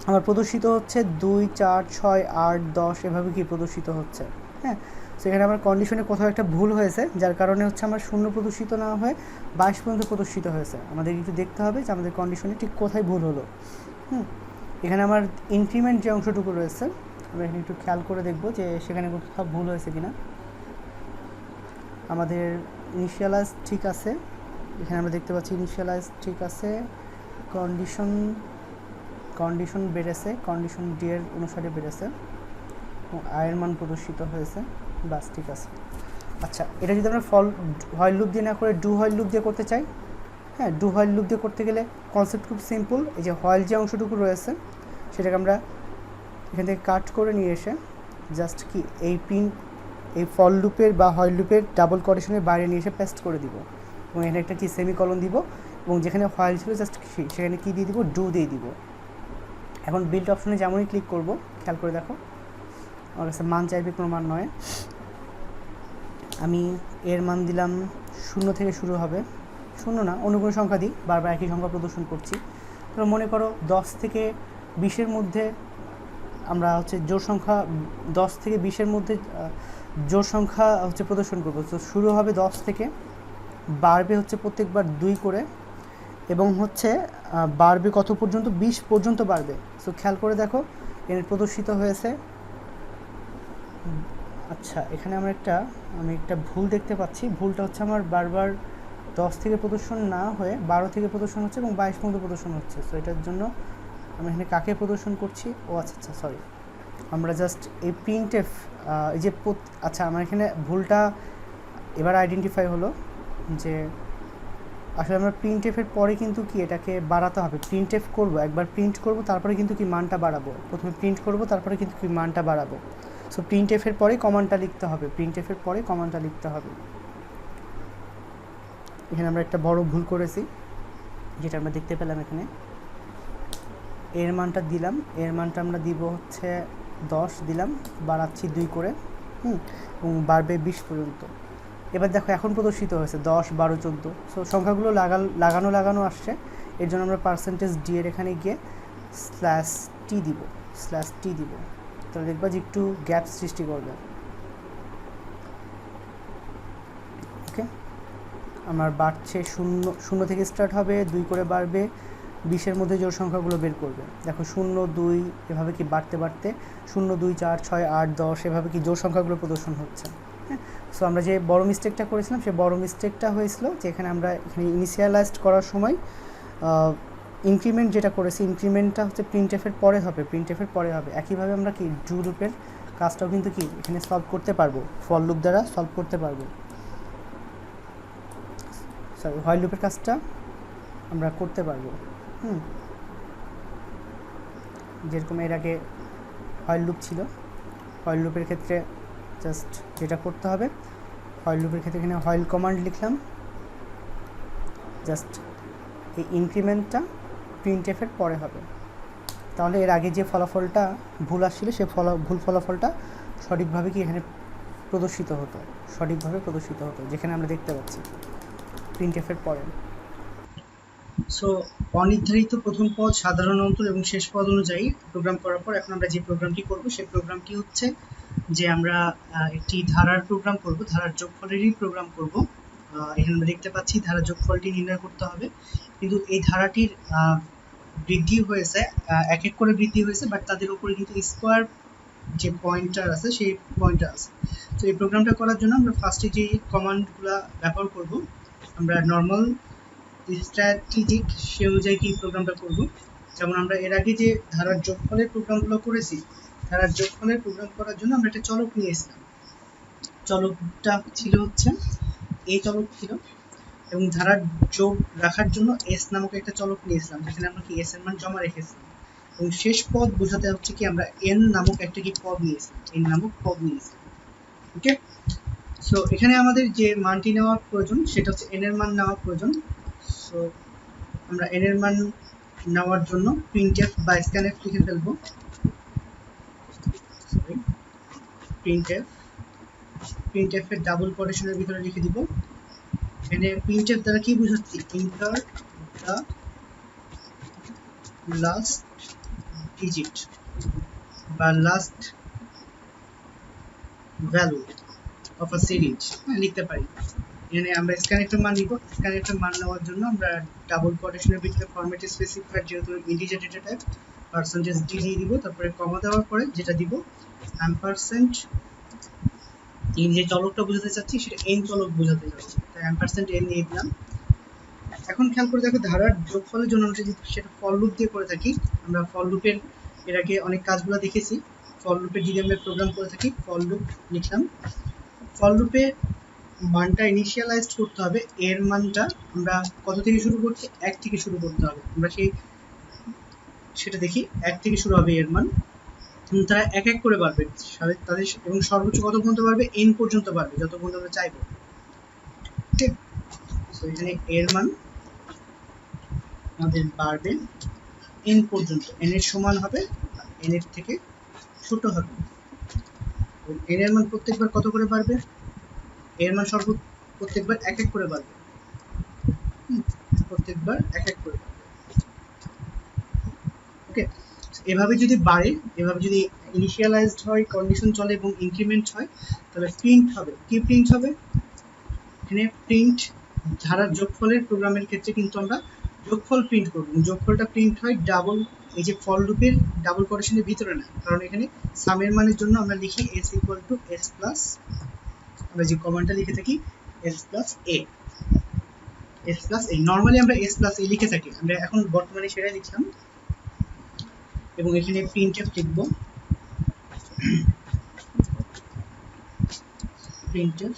আমার প্রদর্শিত হচ্ছে 2 4 6 8 10 এভাবে কি প্রদর্শিত হচ্ছে। হ্যাঁ, সেখানে আমার কন্ডিশনে কোথাও একটা ভুল হয়েছে, যার কারণে হচ্ছে আমার 0 প্রদর্শিত না হয়ে 22 পর্যন্ত প্রদর্শিত হয়েছে। আমাদের একটু দেখতে হবে যে আমাদের কন্ডিশনে ঠিক কোথায় ভুল হলো। এখানে আমার ইনক্রিমেন্ট যে অংশটুকু রয়েছে, আমরা এখানে একটু খেয়াল করে দেখব যে সেখানে কোথাও ভুল হয়েছে কিনা। আমাদের ইনিশিয়ালাইজ ঠিক আছে, এখানে আমরা দেখতে পাচ্ছি ইনিশিয়ালাইজ ঠিক আছে, কন্ডিশন বেড়েছে, কন্ডিশন ডি এর অনুসারে বেড়েছে এবং আয়ের মান প্রদর্শিত হয়েছে, বাস ঠিক আছে। আচ্ছা, এটা যদি আমরা হোয়াইল লুপ দিয়ে না করে ডু হোয়াইল লুপ দিয়ে করতে চাই, হ্যাঁ, ডু হোয়াইল লুপ দিয়ে করতে গেলে কনসেপ্ট খুব সিম্পল। এই যে হোয়াইল যে অংশটুকু রয়েছে সেটাকে আমরা এখান থেকে কাট করে নিয়ে এসে জাস্ট কি এই ফর লুপের বা হোয়াইল লুপের ডাবল কন্ডিশনের বাইরে নিয়ে এসে পেস্ট করে দিব এবং এখানে একটা কি সেমিকলন দিব এবং যেখানে হোয়াইল ছিল জাস্ট সেখানে কি দিয়ে দিব, ডু দিয়ে দিব। এখন বিল্ড অপশনে যেমনই ক্লিক করব, খেয়াল করে দেখো আমার কাছে মান চাইবে, কোনো মান নয়। আমি এর মান দিলাম 0 থেকে শুরু হবে, 0 না অন্য কোনো সংখ্যা দিই, বারবার একই সংখ্যা প্রদর্শন করছি। তো মনে করো 10 থেকে 20-এর মধ্যে আমরা হচ্ছে জোড় সংখ্যা 10 থেকে 20-এর মধ্যে জোড় সংখ্যা হচ্ছে প্রদর্শন করব। তো শুরু হবে 10 থেকে, বাড়বে হচ্ছে প্রত্যেকবার 2 করে এবং হচ্ছে বাড়বে কত পর্যন্ত, 20 পর্যন্ত বাড়বে। সো খেয়াল করে দেখো এর প্রদর্শিত হয়েছে। আচ্ছা, এখানে আমি একটা ভুল দেখতে পাচ্ছি। ভুলটা হচ্ছে আমার বারবার 10 থেকে প্রদর্শন না হয়ে 12 থেকে প্রদর্শন হচ্ছে এবং 22 পর্যন্ত প্রদর্শন হচ্ছে। সো এটার জন্য আমি এখানে কাকে প্রদর্শন করছি, ও আচ্ছা সরি, আমরা জাস্ট এই প্রিন্টএফ এই যে আচ্ছা আমার এখানে ভুলটা এবার আইডেন্টিফাই হলো যে আসলে আমরা প্রিন্টএফের পরে কিন্তু কি এটাকে বাড়াতে হবে। প্রিন্টএফ করব, একবার প্রিন্ট করব, তারপরে কিন্তু কি মানটা বাড়াবো। প্রথমে প্রিন্ট করব, তারপরে কিন্তু কি মানটা বাড়াবো। সো প্রিন্টএফের পরে কমান্ডটা লিখতে হবে, প্রিন্টএফের পরে কমান্ডটা লিখতে হবে। এখানে আমরা একটা বড় ভুল করেছি, যেটা আমরা দেখতে পেলাম। এখানে এর মানটা দিলাম, এর মানটা আমরা দিব হচ্ছে 10 দিলাম, বাড়াচ্ছি 2 করে, এবং বাড়বে 20 পর্যন্ত। এবার দেখো এখন প্রদর্শিত হয়েছে 10 12 14। সো সংখ্যাগুলো লাগানো আসছে। এর জন্য আমরা %d এর এখানে গিয়ে /t দিব, তাহলে দেখবা যে একটু গ্যাপ সৃষ্টি করবে। ওকে, আমার বাড়ছে 0 থেকে স্টার্ট হবে, 2 করে বাড়বে, 20-এর মধ্যে জোড় সংখ্যাগুলো বের করবে। দেখো 0 2 এভাবে কি বাড়তে 0 2 4 6 8 10 এভাবে কি জোড় সংখ্যাগুলো প্রদর্শন হচ্ছে। হ্যাঁ, সো আমরা যে বড় মিস্টেকটা করেছিলাম সেই বড় মিস্টেকটা হয়েছিল যে এখানে আমরা ইনিশিয়ালাইজড করার সময় ইনক্রিমেন্ট যেটা করেছি, ইনক্রিমেন্টটা হচ্ছে প্রিন্টএফের পরে হবে, একইভাবে আমরা কি ডু লুপের কাজটাও কিন্তু কি এখানে সলভ করতে পারবো, ফর লুপ দ্বারা সলভ করতে পারবো, সরি হোয়াইল লুপের কাজটা আমরা করতে পারবো। যেরকম এর আগে হোয়াইল লুপ ছিল, হোয়াইল লুপের ক্ষেত্রে জাস্ট যেটা করতে হবে, হোয়াইল লুপের ক্ষেত্রে এখানে হোয়াইল কমান্ড লিখলাম, জাস্ট এই ইনক্রিমেন্টটা প্রিন্টএফের পরে হবে, তাহলে এর আগে যে ফলাফলটা ভুল আসছিল সে ভুল ফলাফলটা সঠিকভাবে কি এখানে প্রদর্শিত হতো, সঠিকভাবে প্রদর্শিত হতো, যেখানে আমরা দেখতে পাচ্ছি প্রিন্টএফের পরে। সো অনির্ধারিত প্রথম পদ, সাধারণ অন্তর এবং শেষ পদ অনুযায়ী প্রোগ্রাম করার পর এখন আমরা যে প্রোগ্রামটি করব সেই প্রোগ্রামটি হচ্ছে যে আমরা একটি ধারার প্রোগ্রাম করব, ধারার যোগফলেরই প্রোগ্রাম করব। এখানে আমরা দেখতে পাচ্ছি ধারার যোগফলটি নির্ণয় করতে হবে, কিন্তু এই ধারাটির বৃদ্ধি হয়েছে, এক এক করে বৃদ্ধি হয়েছে, বাট তাদের উপরে কিন্তু স্কোয়ার যে পয়েন্টার আছে সেই পয়েন্টার আছে। তো এই প্রোগ্রামটা করার জন্য আমরা ফার্স্টে যে কমান্ডগুলো ব্যবহার করব, আমরা নর্মাল স্ট্র্যাটেজিক সে অনুযায়ী কি প্রোগ্রামটা করব। যেমন আমরা এর আগে যে ধারার যোগফলের প্রোগ্রামগুলো করেছি, ধারার যোগফলের প্রোগ্রাম করার জন্য আমরা একটা চলক নিয়েছিলাম, চলকটা ছিল হচ্ছে এই চলক ছিল, এবং ধারার যোগ রাখার জন্য এস নামক একটা চলক নিয়েছিলাম, যেখানে আমরা কি এস এর মান জমা রেখেছিলাম, এবং শেষ পদ বোঝাতে হচ্ছে কি আমরা এন নামক একটা কি পদ নিয়েছিলাম, এন নামক পদ নিয়েছিলাম। ওকে, সো এখানে আমাদের যে মানটি নেওয়ার প্রয়োজন সেটা হচ্ছে এন এর মান নেওয়ার প্রয়োজন। সো আমরা এন এর মান নেওয়ার জন্য প্রিন্টএফ বা স্ক্যানএফ লিখে ফেলবো, সরি প্রিন্টএফ এর ডাবল কোটেশনের ভিতরে লিখে দিব এখানে প্রিন্টএফ দ্বারা কি বোঝাচ্ছি, ইন্টার দ্য লাস্ট ডিজিট বা last value of a series লিখতে পারি। এখানে আমরা স্ক্যানএফ এর মান নিব, স্ক্যানএফ এর মান নেওয়ার জন্য আমরা ডাবল কোটেশনের ভিতরে ফরম্যাট স্পেসিফায়ার যেহেতু integer data type percentage D দিয়ে দিব, তারপরে কমা দেওয়ার পরে যেটা দিব অ্যাম্পারস্যান্ড, এই যে চলকটা বোঝাতে চাচ্ছি সেটা এন চলক বোঝাতে চাচ্ছি, তাই অ্যাম্পারস্যান্ড এন নিয়ে দিলাম। এখন খেয়াল করে দেখো ধারার যোগফলের জন্য আমরা যদি সেটা ফর লুপ দিয়ে করে থাকি, আমরা ফর লুপের এর আগে অনেক কাজগুলো দেখেছি, ফর লুপের যদি আমরা প্রোগ্রাম করে থাকি ফর লুপ লিখলাম, ফর লুপে মানটা ইনিশিয়ালাইজড করতে হবে, এর মানটা আমরা কত থেকে শুরু করছি, এক থেকে শুরু করতে হবে, আমরা সেটা দেখি, এক থেকে শুরু হবে এর মান, তারা এক এক করে বাড়বে তাদের, এবং সর্বোচ্চ কত পর্যন্ত বাড়বে, এন পর্যন্ত বাড়বে, যত পর্যন্ত আমরা চাইবো। ঠিক, তো এখানে এর মান আমাদের বাড়বে এন পর্যন্ত, এন এর সমান হবে, এন এর থেকে ছোট হবে, এন এর মান প্রত্যেকবার কত করে বাড়বে, এর মান প্রত্যেকবার এক এক করে বাড়বে, প্রত্যেকবার এক এক করে বাড়বে। ওকে, এভাবে যদি বাড়ে, এভাবে যদি ইনিশিয়ালাইজড হয়, কন্ডিশন চলে এবং ইনক্রিমেন্ট হয়, তাহলে প্রিন্ট হবে, কি প্রিন্ট হবে, এখানে প্রিন্ট ধারার যোগফলের প্রোগ্রামের ক্ষেত্রে কিন্তু আমরা যোগফল প্রিন্ট করব, যোগফলটা প্রিন্ট হয় ডাবল, এই যে ফর লুপের ডাবল কোটেশনের ভিতরে না, কারণ এখানে সামের মানের জন্য আমরা লিখি s equal to s plus, আমরা যে কমান্ডটা লিখে থাকি s plus a, s plus a, normally আমরা s প্লাস a লিখে থাকি, আমরা এখন বর্তমানে সেটাই লিখলাম, এবং এখানে প্রিন্টএফ লিখব, প্রিন্টএফ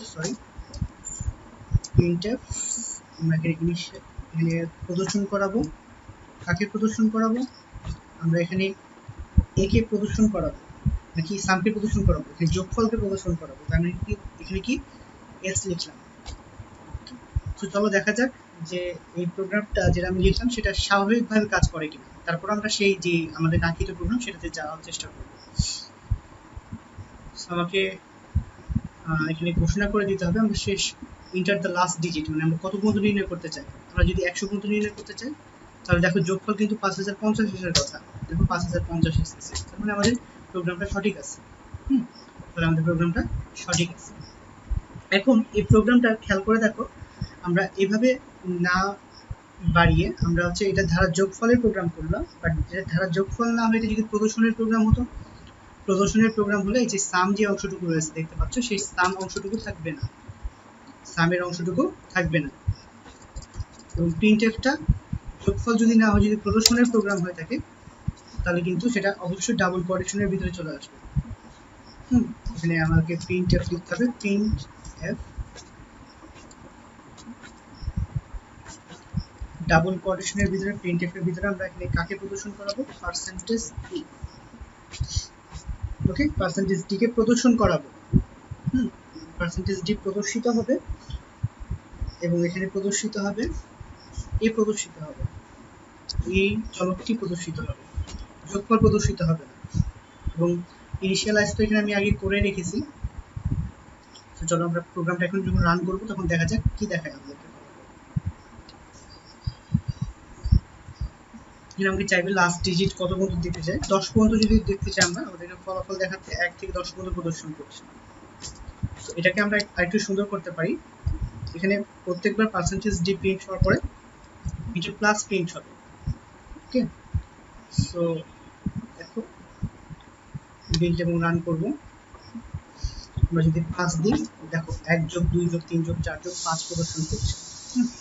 আমরা এখানে প্রদর্শন করাবো, কাকে প্রদর্শন করাবো, আমরা এখানে a কে প্রদর্শন করাবো নাকি সামকে প্রদর্শন করাবো, এখানে যোগফলকে প্রদর্শন করাবো, তার মানে কি এখানে কি s লিখলাম। তো চলো দেখা যাক যে এই প্রোগ্রামটা যেটা আমি লিখলাম সেটা স্বাভাবিকভাবে কাজ করে কিনা, তারপর আমরা সেই যে আমাদের কাঙ্ক্ষিত প্রোগ্রাম সেটাতে যাওয়ার চেষ্টা করব। আমাকে এখানে ঘোষণা করে দিতে হবে আমরা শেষ ইন্টার দ্য লাস্ট ডিজিট, মানে আমরা কত পর্যন্ত নির্ণয় করতে চাই, আমরা যদি 100 পর্যন্ত নির্ণয় করতে চাই তাহলে দেখো যোগফল কিন্তু 5050 এর কথা, দেখো 5050 এসেছে, তার মানে আমাদের প্রোগ্রামটা সঠিক আছে। তাহলে আমাদের প্রোগ্রামটা সঠিক আছে। এখন এই প্রোগ্রামটা খেয়াল করে দেখো, আমরা এভাবে না বাড়িয়ে আমরা হচ্ছে এটা ধারার যোগফলের প্রোগ্রাম করলাম, বাট যেটা ধারার যোগফল না হয়ে যদি প্রদর্শনের প্রোগ্রাম হতো, প্রদর্শনের প্রোগ্রাম হলে এই যে সাম যে অংশটুকু রয়েছে দেখতে পাচ্ছ, সেই সাম অংশটুকু থাকবে না, সামের অংশটুকু থাকবে না, এবং প্রিন্টএফটা যোগফল যদি না হয়, যদি প্রদর্শনের প্রোগ্রাম হয়ে থাকে তাহলে কিন্তু সেটা অবশ্যই ডাবল কোটেশনের ভিতরে চলে আসবে। এখানে আমাকে printf লিখতে হবে, printf ডাবল কোটেশনের ভিতরে, printf এর ভিতরে আমরা এখানে কাকে প্রদর্শন করাবো, পার্সেন্টেজ d। ওকে, পার্সেন্টেজ d কে প্রদর্শন করাবো। পার্সেন্টেজ d প্রদর্শিত হবে এবং এখানে প্রদর্শিত হবে, প্রদর্শিত হবে, এই চলকটি প্রদর্শিত হবে, যোগফল প্রদর্শিত হবে না। এবং ইনিশিয়ালাইজ তো এখানে আমি আগে করে রেখেছি। তো চলো আমরা প্রোগ্রামটা এখন যখন রান করব তখন দেখা যাক কি দেখায় আমাদেরকে। এখানে আমাকে চাইবে লাস্ট ডিজিট কত পর্যন্ত দেখতে চাই, 10 পর্যন্ত যদি দেখতে চাই আমরা, আমাদেরকে ফলাফল দেখাচ্ছে 1 থেকে 10 পর্যন্ত প্রদর্শন করছে। তো এটাকে আমরা আরেকটু সুন্দর করতে পারি। এখানে প্রত্যেকবার পার্সেন্টেজ ডি প্রিন্ট হওয়ার পরে কিছু প্লাস প্রিন্ট হবে। ওকে, সো দেখো বিল্ড এবং রান করব। আমরা যদি 5 দিই, দেখো 1 যোগ 2 যোগ 3 যোগ 4 যোগ 5 প্রদর্শন করছে।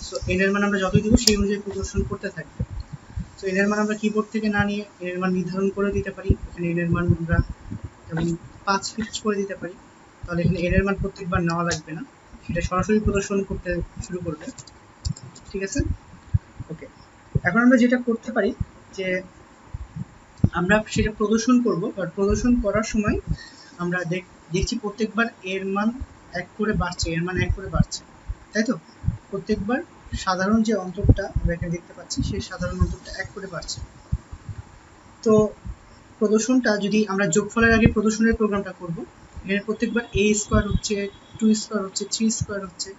সো n এর মান আমরা যতই দিব সেই অনুযায়ী প্রদর্শন করতে থাকবে। সো n এর মান আমরা কিবোর্ড থেকে না নিয়ে n এর মান নির্ধারণ করে দিতে পারি। এখানে n এর মান আমরা যেমন 5 ফিক্স করে দিতে পারি, তাহলে এখানে n এর মান প্রত্যেকবার নেওয়া লাগবে না, সেটা সরাসরি প্রদর্শন করতে শুরু করবে। ঠিক আছে, ওকে। এখন আমরা যেটা করতে পারি যে আমরা সেটা প্রদর্শন করব, বাট প্রদর্শন করার সময় আমরা দেখছি প্রত্যেকবার এর মান 1 করে বাড়ছে, এর মান 1 করে বাড়ছে, তাই তো? প্রত্যেকবার সাধারণ যে অন্তরটা আমরা এখানে দেখতে পাচ্ছি সেই সাধারণ অন্তরটা 1 করে বাড়ছে। তো প্রদর্শনটা যদি আমরা যোগফলের আগে প্রদর্শনের প্রোগ্রামটা করব, এখানে প্রত্যেকবার a স্কয়ার হচ্ছে, 2 স্কয়ার হচ্ছে, 3 স্কয়ার হচ্ছে।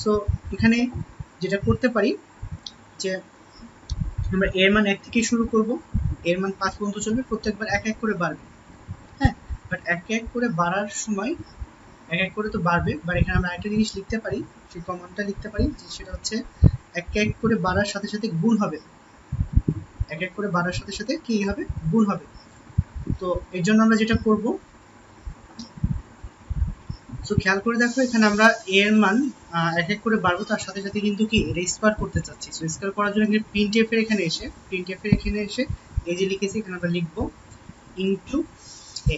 সো এখানে যেটা করতে পারি যে আমরা এর মান 1 থেকে শুরু করব, এর মান 5 পর্যন্ত চলবে, প্রত্যেকবার 1 1 করে বাড়বে। হ্যাঁ, বাট 1 1 করে বাড়ার সময় 1 1 করে তো বাড়বে, বাট এখানে আমরা একটা জিনিস লিখতে পারি, সেই কমান্ডটা লিখতে পারি, যে সেটা হচ্ছে 1 1 করে বাড়ার সাথে সাথে গুণ হবে। 1 1 করে বাড়ার সাথে সাথে কি হবে, গুণ হবে। তো এর জন্য আমরা যেটা করব, সো খেয়াল করে দেখো এখানে আমরা এর মান 1 1 করে বাড়বো, তার সাথে সাথে কিন্তু কি এটা স্কয়ার করতে চাচ্ছি। সো স্কয়ার করার জন্য এখানে printf এর এখানে এসে, এই যে লিখেছি এখানে আমরা লিখব into a,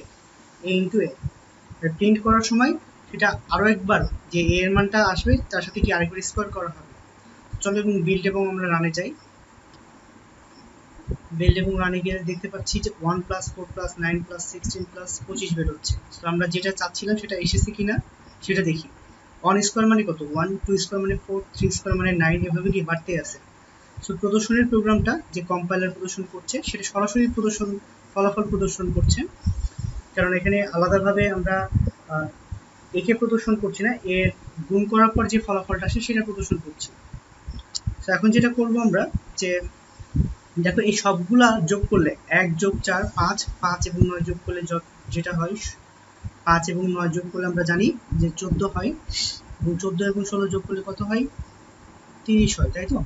into a। Print করার সময় সেটা আরো একবার যে a এর মানটা আসবে তার সাথে কি আরেকবার স্কয়ার করা হবে। চলো এবং বিল্ড এবং আমরা রানে যাই। বিল্ড এবং রানে গিয়ে দেখতে পাচ্ছি যে 1 + 4 + 9 + 16 + 25 বের হচ্ছে। তো আমরা যেটা চাচ্ছিলাম সেটা এসেছে কিনা সেটা দেখি। 1 স্কয়ার মানে কত, 1, 2 স্কয়ার মানে 4, 3 স্কয়ার মানে 9, এভাবে কি বাড়তে আছে। সো প্রদর্শনের প্রোগ্রামটা যে কম্পাইলার প্রদর্শন করছে সেটা সরাসরি ফলাফল প্রদর্শন করছে, কারণ এখানে আলাদাভাবে আমরা একে প্রদর্শন করছি না, এর গুণ করার পর যে ফলাফলটা আসে সেটা প্রদর্শন করছি। তো এখন যেটা করব আমরা, যে দেখো এই সবগুলা যোগ করলে 1 যোগ 4 5, 5 এবং 9 যোগ করলে যেটা হয়, 5 এবং 9 যোগ করলে আমরা জানি যে 14 হয়, এবং 14 এবং 16 যোগ করলে কত হয়, 30 হয়, তাই তো?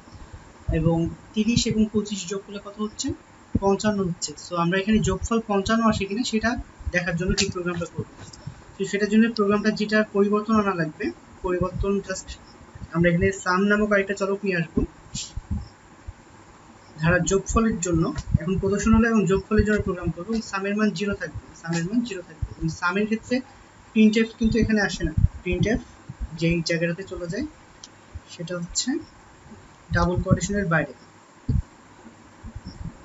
এবং 30 এবং 25 যোগ করলে কত হচ্ছে, 55 হচ্ছে। সো আমরা এখানে যোগফল 55 আসে কিনা সেটা দেখার জন্য ঠিক প্রোগ্রামটা করব। তো সেটার জন্য প্রোগ্রামটা যেটা পরিবর্তন আনা লাগবে, পরিবর্তন জাস্ট আমরা এখানে সাম নামক আরেকটা চলক নিয়ে আসবো, ধারা যোগফলের জন্য এখন প্রদর্শন হলো, এবং যোগফলের জন্য প্রোগ্রাম করবো। সামের মান 0 থাকবে, সামের মান 0 থাকবে। এবং সামের ক্ষেত্রে printf কিন্তু এখানে আসে না, printf যেই জায়গাটাতে চলে যায় সেটা হচ্ছে ডাবল কোটেশনের বাইরে,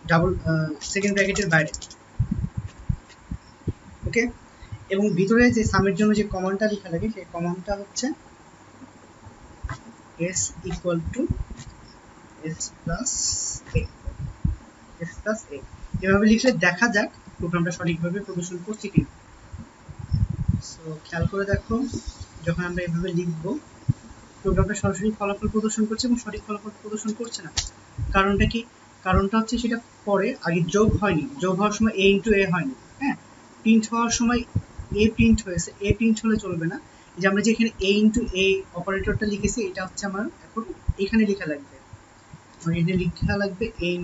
ডাবল সেকেন্ড ব্র্যাকেটের বাইরে। ওকে, এবং ভিতরে যে সামের জন্য যে কমান্ডটা লেখা লাগে সেই কমান্ডটা হচ্ছে s = s plus a। এভাবে লিখলে দেখা যাক প্রোগ্রামটা সঠিকভাবে প্রদর্শন করছে কিনা। সো খেয়াল করে দেখো, যখন আমরা এভাবে লিখবো প্রোগ্রামটা সরাসরি ফলাফল প্রদর্শন করছে এবং সঠিক ফলাফল প্রদর্শন করছে না। কারণটা কি? কারণটা হচ্ছে সেটা পরে আগে যোগ হয়নি, যোগ হওয়ার সময় a * a হয়নি। হ্যাঁ, প্রিন্ট হওয়ার সময় a প্রিন্ট হয়েছে, a প্রিন্ট হলে চলবে না। এই যে আমরা যে এখানে a * a অপারেটরটা লিখেছি, এটা হচ্ছে আমার এখন এখানে লেখা লাগবে, এটা লেখা লাগবে a *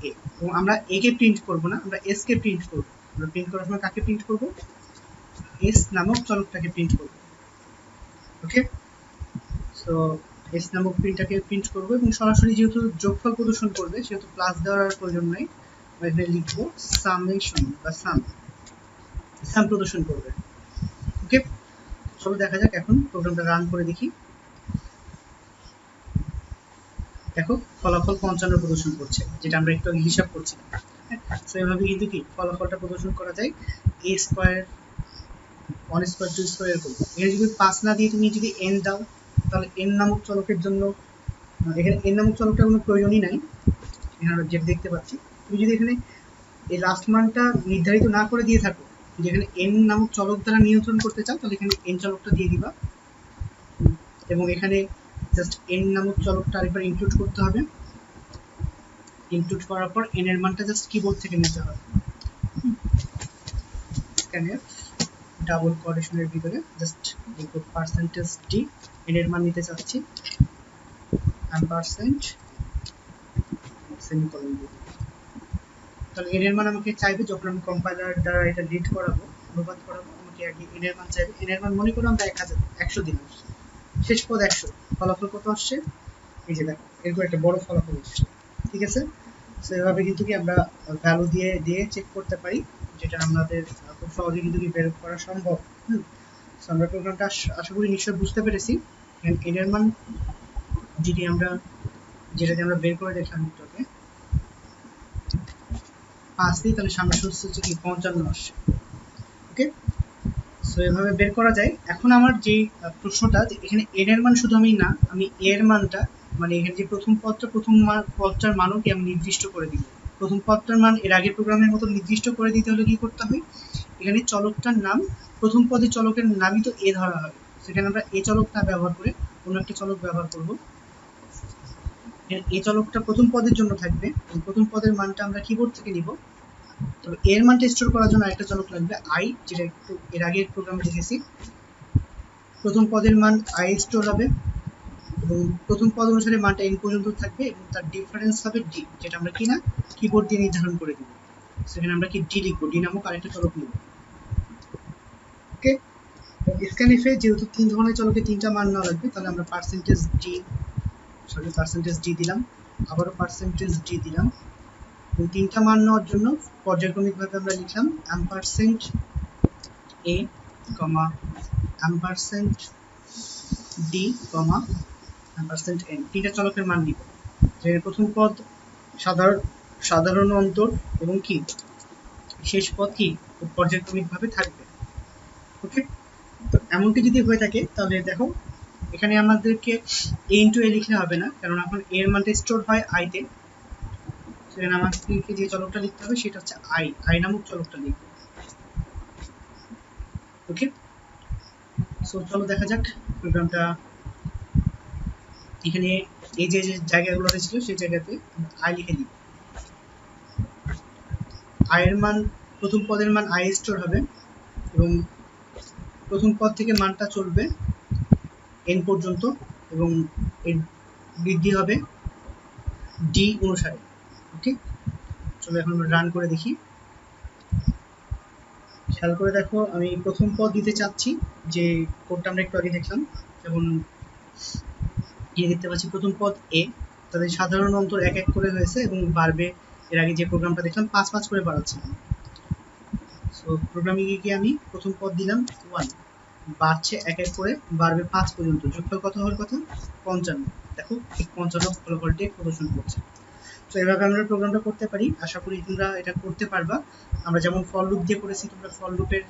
a। এবং আমরা a কে প্রিন্ট করব না, আমরা s কে প্রিন্ট করব। আমরা প্রিন্ট করার সময় কাকে প্রিন্ট করব, s নামক চলকটাকে প্রিন্ট করব। ওকে, সো s নামক প্রিন্টটাকে প্রিন্ট করব, এবং সরাসরি যেহেতু যোগফল প্রদর্শন করবে সেহেতু প্লাস দেওয়ার প্রয়োজন নাই। আমরা এখানে লিখব সামেশন বা সাম, প্রদর্শন করবে। ওকে, চলো দেখা যাক এখন প্রোগ্রামটা রান করে দেখি। দেখো ফলাফল 55 প্রদর্শন করছে, যেটা আমরা একটু আগে হিসাব করছিলাম। তো এভাবে কিন্তু কি ফলাফলটা প্রদর্শন করা যায়। a স্কয়ার 1 স্কয়ার 2 স্কয়ার এরকম। এখানে যদি 5 না দিয়ে তুমি যদি n দাও, তাহলে n নামক চলকের জন্য এখানে n নামক চলকটার কোনো প্রয়োজনই নাই। এখানে আমরা যেটা দেখতে পাচ্ছি, তুমি যদি এখানে এই লাস্ট মানটা নির্ধারিত না করে দিয়ে থাকো, যেখানে n নামক চলক দ্বারা নিয়ন্ত্রণ করতে চাও, তাহলে এখানে n চলকটা দিয়ে দিবা, এবং এখানে জাস্ট n নামক চলকটা আরেকবার ইনক্লুড করতে হবে। ইনক্লুড করার পর n এর মানটা জাস্ট কিবোর্ড থেকে নিতে হবে। এখানে ডাবল কোটেশনের ভিতরে জাস্ট লিখব পার্সেন্টেজ ডি, n এর মান নিতে চাচ্ছি, ampersand সেমিকোলন দিয়ে। তাহলে n এর মান আমাকে চাইবে যখন আমি কম্পাইলার দ্বারা এটা রিড করাবো, অনুবাদ করাবো, আমাকে আগে n এর মান চাইবে। n এর মান মনে করো আমরা 100 দিলাম, শেষ পদ 100, ফলাফল কত আসছে এই যে দেখো, এরকম একটা বড় ফলাফল আসছে। ঠিক আছে, সো এভাবে কিন্তু কি আমরা ভ্যালু দিয়ে দিয়ে চেক করতে পারি, যেটা আমাদের খুব সহজে কিন্তু কি বের করা সম্ভব। সো আমরা প্রোগ্রামটা আশা করি নিশ্চয়ই বুঝতে পেরেছি। n এর মান যদি আমরা যেটাকে আমরা বের করে দেখলাম একটু আগে 5 দিই, তাহলে সামনে হচ্ছে কি 55 আসছে। ওকে, সো এভাবে বের করা যায়। এখন আমার যে প্রশ্নটা, যে এখানে n এর মান শুধু আমি না, আমি a এর মানটা, মানে এখানে যে প্রথম পদটার মানও কি আমি নির্দিষ্ট করে দিব। প্রথম পদটার মান এর আগের প্রোগ্রামের মতো নির্দিষ্ট করে দিতে হলে কি করতে হবে, এখানে চলকটার নাম, প্রথম পদের চলকের নামই তো a ধরা হবে, সেখানে আমরা a চলক না ব্যবহার করে অন্য একটা চলক ব্যবহার করব। এই চলকটা প্রথম পদের জন্য থাকবে, প্রথম পদের মানটা আমরা কিবোর্ড থেকে নিব। তবে এর মানটা স্টোর করার জন্য আরেকটা চলক লাগবে i, যেটা একটু এর আগের প্রোগ্রামে দেখেছি। প্রথম পদের মান i স্টোর হবে, এবং প্রথম পদ অনুসারে মানটা n পর্যন্ত থাকবে, এবং তার ডিফারেন্স হবে d, যেটা আমরা কি না কিবোর্ড দিয়ে নির্ধারণ করে দিব। সেখানে আমরা কি d লিখব, d নামক আরেকটা চলক নিব। ওকে, scanf এ যেহেতু 3 ধরনের চলকে 3টা মান নেওয়া লাগবে, তাহলে আমরা পার্সেন্টেজ d দিলাম, আবারও পার্সেন্টেজ d দিলাম, এবং 3টা মান নেওয়ার জন্য পর্যায়ক্রমিকভাবে আমরা লিখলাম ampersand a, ampersand d, ampersand n। 3টা চলকের মান নিব, যে প্রথম পদ সাধারণ অন্তর এবং কি শেষ পদ কি পর্যায়ক্রমিকভাবে থাকবে। ওকে, তো এমনটি যদি হয়ে থাকে, তাহলে দেখো এখানে আমাদেরকে a ইন্টু a লিখলে হবে না, কারণ এখন এর মানটা স্টোর হয় i তে। সেখানে আমাদেরকে যে চলকটা লিখতে হবে সেটা হচ্ছে i নামক চলকটা লিখব। ওকে, সো চলো দেখা যাক প্রোগ্রামটা। এখানে এই যে জায়গাগুলোতে ছিল সেই জায়গাতে i লিখে দিব। i এর মান, প্রথম পদের মান i স্টোর হবে, এবং প্রথম পদ থেকে মানটা চলবে n পর্যন্ত, এবং এর বৃদ্ধি হবে d অনুসারে। ওকে, চলো এখন আমরা রান করে দেখি। খেয়াল করে দেখো, আমি প্রথম পদ দিতে চাচ্ছি, যে কোডটা আমরা একটু আগে দেখলাম, যেমন গিয়ে দেখতে পাচ্ছি প্রথম পদ a, তাদের সাধারণ অন্তর 1 করে হয়েছে এবং বাড়বে। এর আগে যে প্রোগ্রামটা দেখলাম 5 করে বাড়াচ্ছিলাম। সো প্রোগ্রামে গিয়ে আমি প্রথম পদ দিলাম 1, বাড়ছে 1 করে, বাড়বে 5 পর্যন্ত, যোগফল কত হওয়ার কথা 55। দেখো ঠিক 55 ফলাফলটি প্রদর্শন করছে। তো এভাবে আমরা প্রোগ্রামটা করতে পারি, আশা করি তোমরা এটা করতে পারবা। আমরা যেমন ফর লুপ দিয়ে করেছি, তোমরা ফর লুপের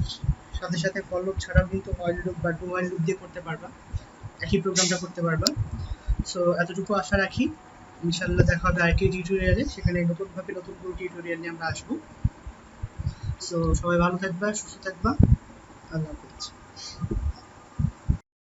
সাথে সাথে ফর লুপ ছাড়াও কিন্তু হোয়াইল লুপ বা ডু হোয়াইল লুপ দিয়ে করতে পারবা, একই প্রোগ্রামটা করতে পারবা। সো এতটুকু আশা রাখি, ইনশাআল্লাহ দেখা হবে আরেকটি টিউটোরিয়ালে, সেখানে নতুন কোনো টিউটোরিয়াল নিয়ে আমরা আসবো। সো সবাই ভালো থাকবা, সুস্থ থাকবা, আল্লাহ হাফেজ।